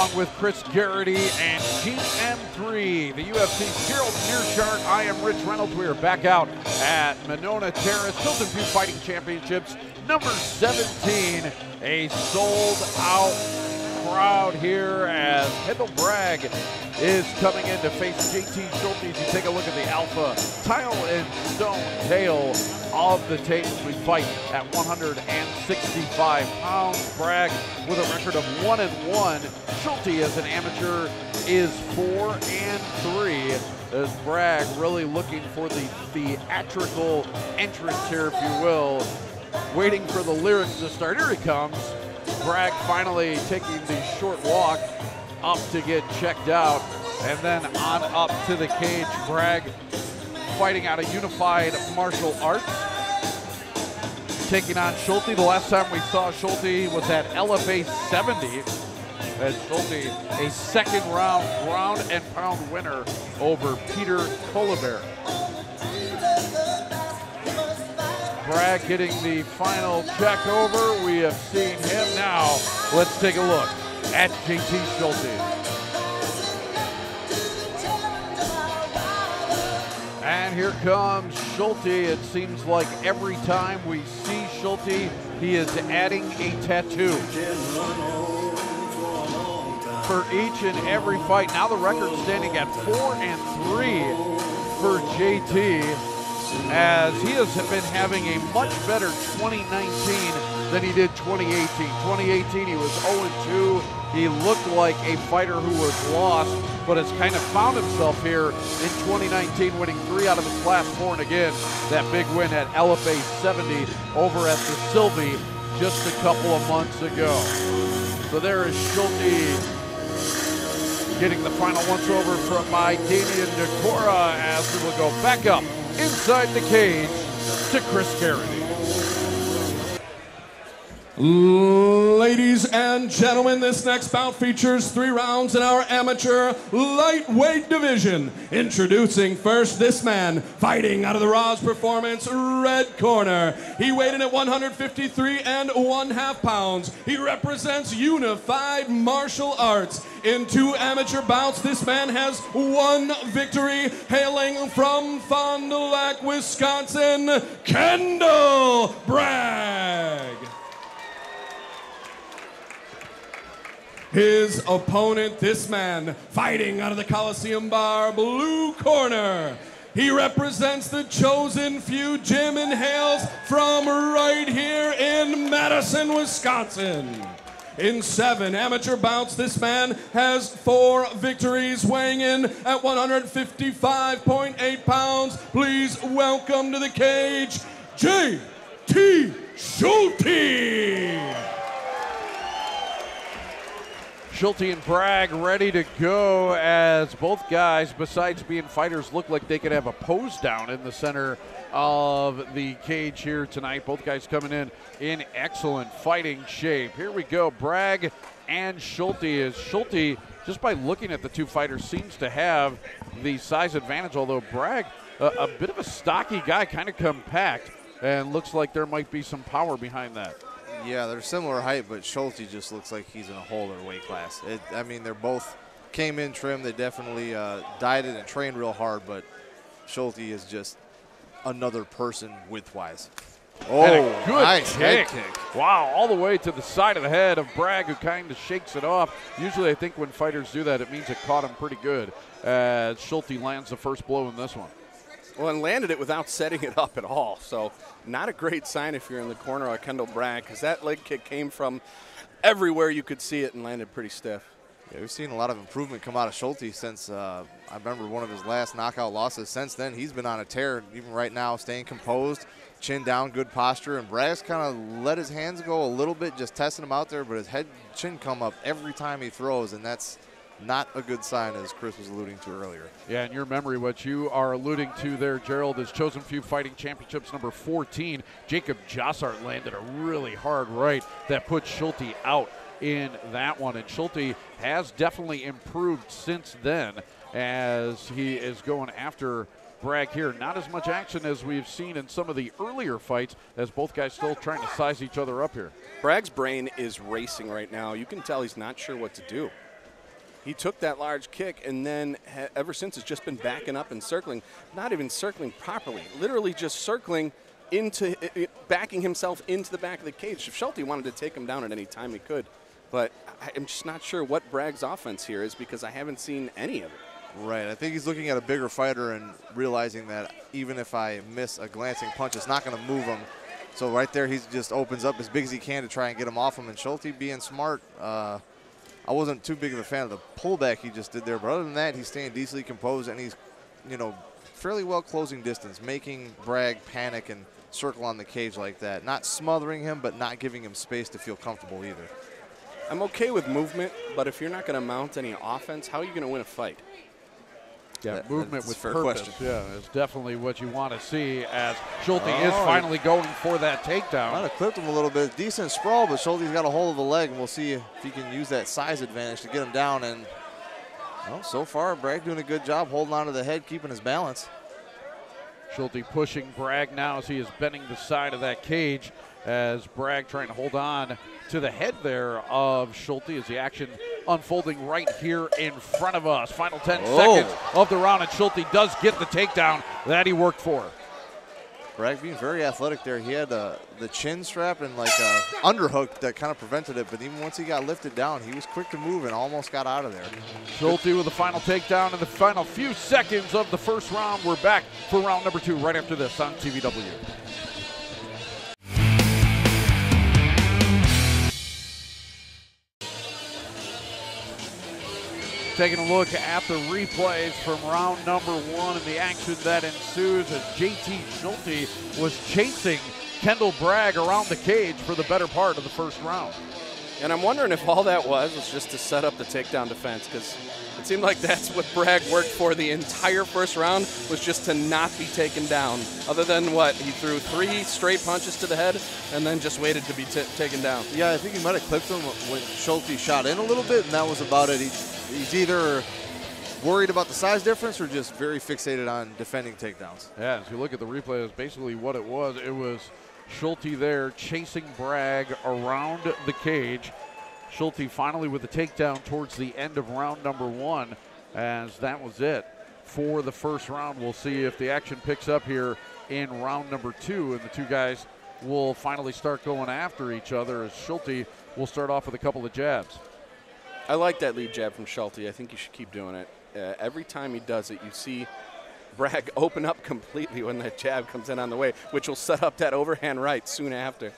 along with Chris Garrity and GM3, the UFC's Gerald Mearshart. I am Rich Reynolds. We are back out at Monona Terrace, Schulte Fighting Championships, number 17. A sold-out crowd here as Kendall Bragg is coming in to face JT Schulte. As you take a look at the alpha tile and stone tail of the tables, we fight at 165 pounds. Bragg with a record of 1-1. Schulte as an amateur is 4-3. As Bragg really looking for the theatrical entrance here, if you will, waiting for the lyrics to start. Here he comes. Bragg finally taking the short walk up to get checked out, and then on up to the cage. Bragg fighting out of unified martial arts, taking on Schulte. The last time we saw Schulte was at LFA 70, as Schulte a second round ground and pound winner over Peter Colibert. Bragg getting the final check over. We have seen him now. Let's take a look at JT Schulte. And here comes Schulte. It seems like every time we see Schulte, he is adding a tattoo for each and every fight. Now the record standing at 4-3 for JT, as he has been having a much better 2019 than he did 2018. 2018, he was 0-2. He looked like a fighter who was lost, but has kind of found himself here in 2019, winning 3 out of his last 4. And again, that big win at LFA 70 over at the Sylvie just a couple of months ago. So there is Schulte getting the final once-over from my Damian Decora, as we will go back up inside the cage to Chris Garrity. Ladies and gentlemen, this next bout features 3 rounds in our amateur lightweight division. Introducing first this man, fighting out of the Roz Performance red corner. He weighed in at 153 1/2 pounds. He represents unified martial arts. In 2 amateur bouts, this man has 1 victory, hailing from Fond du Lac, Wisconsin, Kendall Bragg. His opponent, this man, fighting out of the Coliseum Bar blue corner. He represents the chosen few, Jim and hails from right here in Madison, Wisconsin. In 7 amateur bouts, this man has 4 victories, weighing in at 155.8 pounds. Please welcome to the cage, JT Schulte. Schulte and Bragg ready to go, as both guys, besides being fighters, look like they could have a pose down in the center of the cage here tonight. Both guys coming in excellent fighting shape. Here we go, Bragg and Schulte. As Schulte, just by looking at the 2 fighters, seems to have the size advantage, although Bragg, a bit of a stocky guy, kind of compact, and looks like there might be some power behind that. Yeah, they're similar height, but Schulte just looks like he's in a whole other weight class. I mean, they're both came in trim. They definitely dieted and trained real hard, but Schulte is just another person width-wise. Oh, and a good nice kick. Head kick. Wow, all the way to the side of the head of Bragg, who kind of shakes it off. Usually I think when fighters do that, it means it caught him pretty good, as Schulte lands the first blow in this one. Well, and landed it without setting it up at all. So not a great sign if you're in the corner of Kendall Bragg, because that leg kick came from everywhere you could see it and landed pretty stiff. Yeah, we've seen a lot of improvement come out of Schulte since I remember one of his last knockout losses. Since then, he's been on a tear. Even right now, staying composed, chin down, good posture. And Bragg's kind of let his hands go a little bit, just testing him out there, but his head, chin come up every time he throws, and that's not a good sign, as Chris was alluding to earlier. Yeah, in your memory, what you are alluding to there, Gerald, is Chosen Few Fighting Championships number 14. Jacob Jossart landed a really hard right that put Schulte out in that one. And Schulte has definitely improved since then, as he is going after Bragg here. Not as much action as we've seen in some of the earlier fights, as both guys still trying to size each other up here. Bragg's brain is racing right now. You can tell he's not sure what to do. he took that large kick, and then ever since it's just been backing up and circling, not even circling properly, literally just circling into backing himself into the back of the cage. If Schulte wanted to take him down at any time, he could. But I'm just not sure what Bragg's offense here is because I haven't seen any of it. Right. I think he's looking at a bigger fighter and realizing that even if I miss a glancing punch, it's not going to move him. So right there, he just opens up as big as he can to try and get him off him. And Schulte being smart, I wasn't too big of a fan of the pullback he just did there. But other than that, he's staying decently composed, and he's, fairly well closing distance, making Bragg panic and circle on the cage like that. Not smothering him, but not giving him space to feel comfortable either. I'm okay with movement, but if you're not going to mount any offense, how are you going to win a fight? Yeah, movement with fair purpose. question. Yeah, is definitely what you want to see as Schulte is finally going for that takedown. Might have clipped him a little bit. Decent sprawl, but Schulte's got a hold of the leg, and we'll see if he can use that size advantage to get him down. And well, so far, Bragg doing a good job holding on to the head, keeping his balance. Schulte pushing Bragg now as he is bending the side of that cage, as Bragg trying to hold on to the head there of Schulte as the action unfolding right here in front of us. Final 10 seconds of the round, and Schulte does get the takedown that he worked for. Bragg being very athletic there. He had the chin strap and like a underhook that kind of prevented it, but even once he got lifted down, he was quick to move and almost got out of there. Schulte with the final takedown in the final few seconds of the first round. We're back for round number 2 right after this on TVW. Taking a look at the replays from round number 1 and the action that ensues as JT Schulte was chasing Kendall Bragg around the cage for the better part of the first round. And I'm wondering if all that was just to set up the takedown defense, because it seemed like that's what Bragg worked for the entire first round, was just to not be taken down. Other than what, he threw 3 straight punches to the head and then just waited to be taken down. Yeah, I think he might have clipped him when Schulte shot in a little bit, and that was about it. He's either worried about the size difference or just very fixated on defending takedowns. Yeah, as you look at the replay, that's basically what it was. It was Schulte there chasing Bragg around the cage. Schulte finally with the takedown towards the end of round number 1, as that was it for the first round. We'll see if the action picks up here in round number 2, and the two guys will finally start going after each other as Schulte will start off with a couple of jabs. I like that lead jab from Schulte. I think you should keep doing it. Every time he does it, you see Bragg open up completely when that jab comes in on the way, which will set up that overhand right soon after.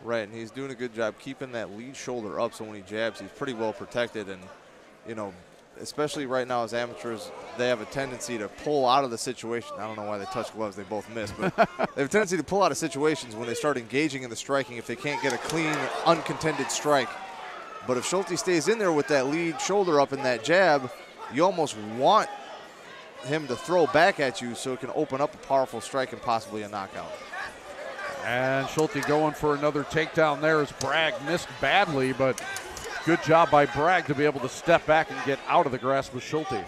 Right, and he's doing a good job keeping that lead shoulder up, so when he jabs, he's pretty well protected. And, especially right now as amateurs, they have a tendency to pull out of the situation. I don't know why they touch gloves, they both miss, but they have a tendency to pull out of situations when they start engaging in the striking if they can't get a clean, uncontended strike. But if Schulte stays in there with that lead shoulder up and that jab, you almost want him to throw back at you so it can open up a powerful strike and possibly a knockout. And Schulte going for another takedown there as Bragg missed badly, but good job by Bragg to be able to step back and get out of the grasp with Schulte.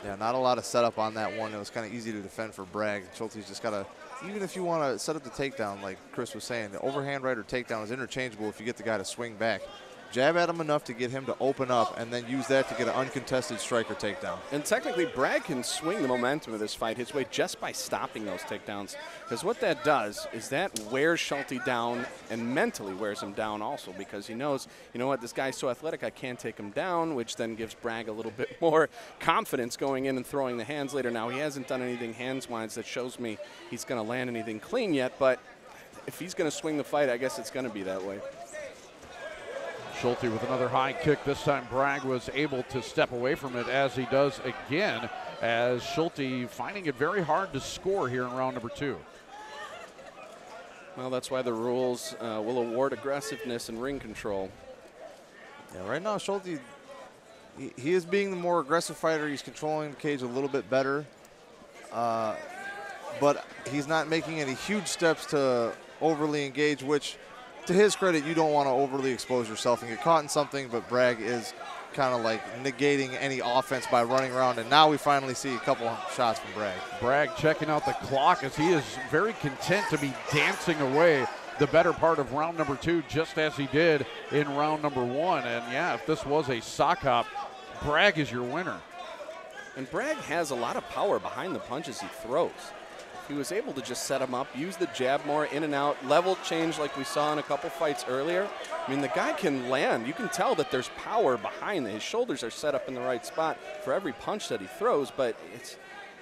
Yeah, not a lot of setup on that one. It was kind of easy to defend for Bragg. Schulte's just got to, even if you want to set up the takedown, like Chris was saying, the overhand right or takedown is interchangeable if you get the guy to swing back. Jab at him enough to get him to open up and then use that to get an uncontested strike or takedown. And technically, Bragg can swing the momentum of this fight his way just by stopping those takedowns. Because what that does is that wears Schulte down and mentally wears him down also, because he knows, you know what, this guy's so athletic, I can't take him down, which then gives Bragg a little bit more confidence going in and throwing the hands later. Now, he hasn't done anything hands-wise that shows me he's going to land anything clean yet, but if he's going to swing the fight, I guess it's going to be that way. Schulte with another high kick. This time Bragg was able to step away from it, as he does again, as Schulte finding it very hard to score here in round number 2. Well, that's why the rules will award aggressiveness and ring control. Yeah, right now Schulte, he is being the more aggressive fighter. He's controlling the cage a little bit better, but he's not making any huge steps to overly engage, which, to his credit, you don't want to overly expose yourself and get caught in something, but Bragg is kind of like negating any offense by running around, and now we finally see a couple shots from Bragg. Bragg checking out the clock as he is very content to be dancing away the better part of round number 2, just as he did in round number 1. And yeah, if this was a sock hop, Bragg is your winner. And Bragg has a lot of power behind the punches he throws. He was able to just set him up, use the jab more, in and out, level change like we saw in a couple fights earlier. I mean, the guy can land. You can tell that there's power behind it. His shoulders are set up in the right spot for every punch that he throws, but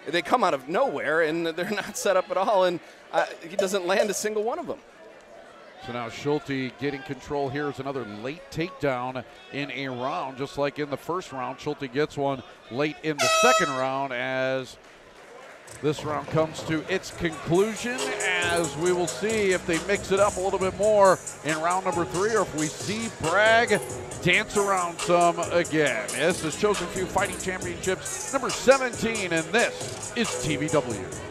they come out of nowhere, and they're not set up at all, and he doesn't land a single one of them. So now Schulte getting control here is another late takedown in a round, just like in the first round. Schulte gets one late in the second round as this round comes to its conclusion, as we will see if they mix it up a little bit more in round number 3 or if we see Bragg dance around some again. This is Chosen Few Fighting Championships number 17, and this is TVW.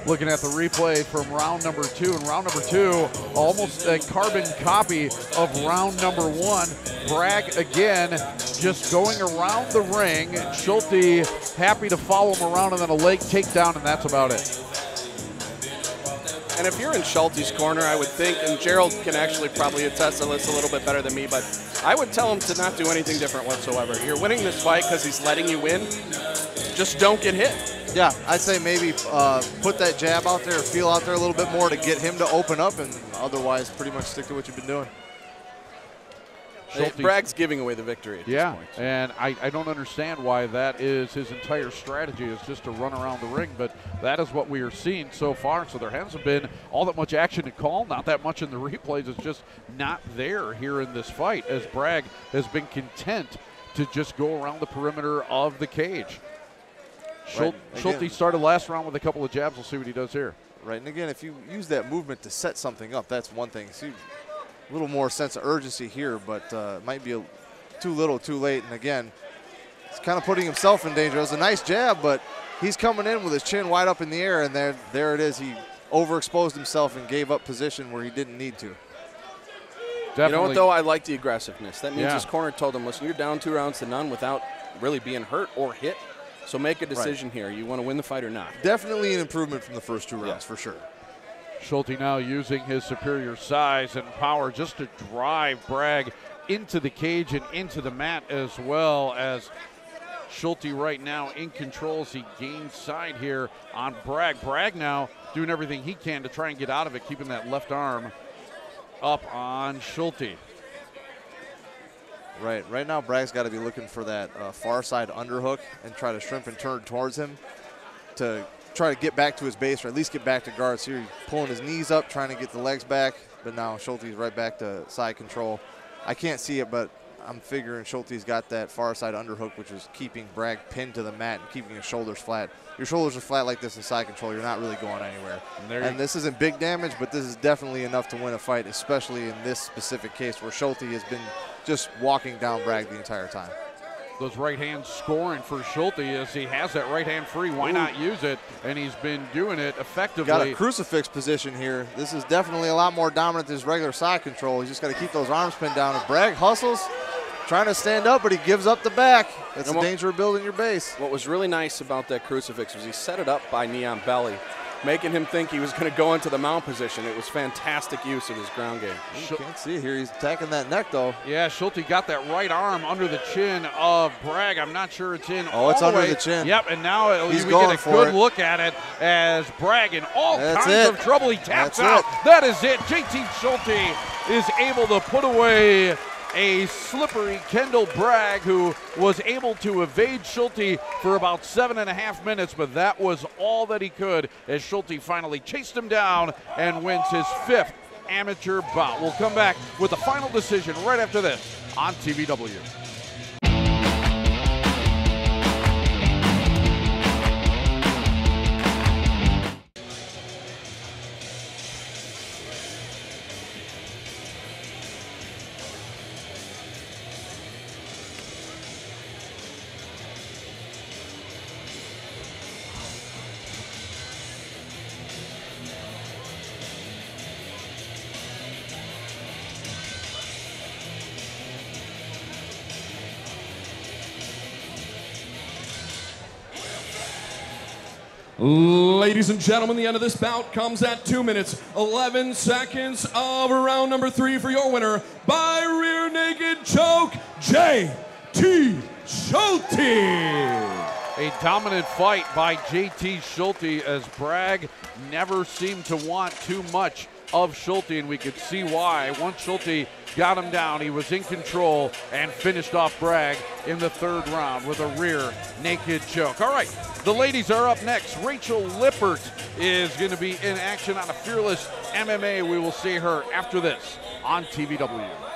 Looking at the replay from round number 2, and round number 2, almost a carbon copy of round number 1. Bragg again just going around the ring. Schulte happy to follow him around, and then a leg takedown, and that's about it. And if you're in Schulte's corner, I would think, and Gerald can actually probably attest to this a little bit better than me, but I would tell him to not do anything different whatsoever. You're winning this fight because he's letting you win. Just don't get hit. Yeah, I'd say maybe put that jab out there, feel out there a little bit more to get him to open up, and otherwise pretty much stick to what you've been doing. Bragg's giving away the victory at this point. And I don't understand why that is his entire strategy, is just to run around the ring, but that is what we are seeing so far. So there hasn't been all that much action to call, not that much in the replays. It's just not there here in this fight, as Bragg has been content to just go around the perimeter of the cage. Schulte started last round with a couple of jabs. We'll see what he does here. Right, and again, if you use that movement to set something up, that's one thing. See, a little more sense of urgency here, but it might be too little, too late. And again, he's kind of putting himself in danger. It was a nice jab, but he's coming in with his chin wide up in the air, and there it is. He overexposed himself and gave up position where he didn't need to. Definitely. You know what, though? I like the aggressiveness. That means his corner told him, listen, you're down 2 rounds to none without really being hurt or hit. So make a decision here. You want to win the fight or not? Definitely an improvement from the first 2 rounds, for sure. Schulte now using his superior size and power just to drive Bragg into the cage and into the mat, as well as Schulte right now in control as he gains side here on Bragg. Bragg now doing everything he can to try and get out of it, keeping that left arm up on Schulte. Right now Bragg's got to be looking for that far side underhook and try to shrimp and turn towards him to try to get back to his base, or at least get back to guard. So he's pulling his knees up, trying to get the legs back, but now Schulte's right back to side control. I can't see it, but I'm figuring Schulte's got that far side underhook, which is keeping Bragg pinned to the mat and keeping his shoulders flat. Your shoulders are flat like this in side control, you're not really going anywhere. And this isn't big damage, but this is definitely enough to win a fight, especially in this specific case where Schulte has been just walking down Bragg the entire time. Those right hands scoring for Schulte as he has that right hand free. Why not use it? And he's been doing it effectively. Got a crucifix position here. This is definitely a lot more dominant than his regular side control. He's just got to keep those arms pinned down. And Bragg hustles, trying to stand up, but he gives up the back. That's the danger of building your base. What was really nice about that crucifix was he set it up by knee on belly, making him think he was going to go into the mount position. It was fantastic use of his ground game. You can't see it here. He's attacking that neck, though. Yeah, Schulte got that right arm under the chin of Bragg. I'm not sure it's in. Oh, it's under the chin. Yep, and now we get a good look at it as Bragg in all kinds of trouble. He taps out. That is it. JT Schulte is able to put away a slippery Kendall Bragg, who was able to evade Schulte for about 7.5 minutes, but that was all that he could as Schulte finally chased him down and wins his 5th amateur bout. We'll come back with the final decision right after this on TVW. Ladies and gentlemen, the end of this bout comes at 2 minutes, 11 seconds of round number 3 for your winner by rear naked choke, J.T. Schulte. A dominant fight by J.T. Schulte, as Bragg never seemed to want too much of Schulte, and we could see why. Once Schulte got him down, he was in control and finished off Bragg in the 3rd round with a rear naked choke. All right, the ladies are up next. Rachel Lippert is going to be in action on a Fearless MMA. We will see her after this on TVW.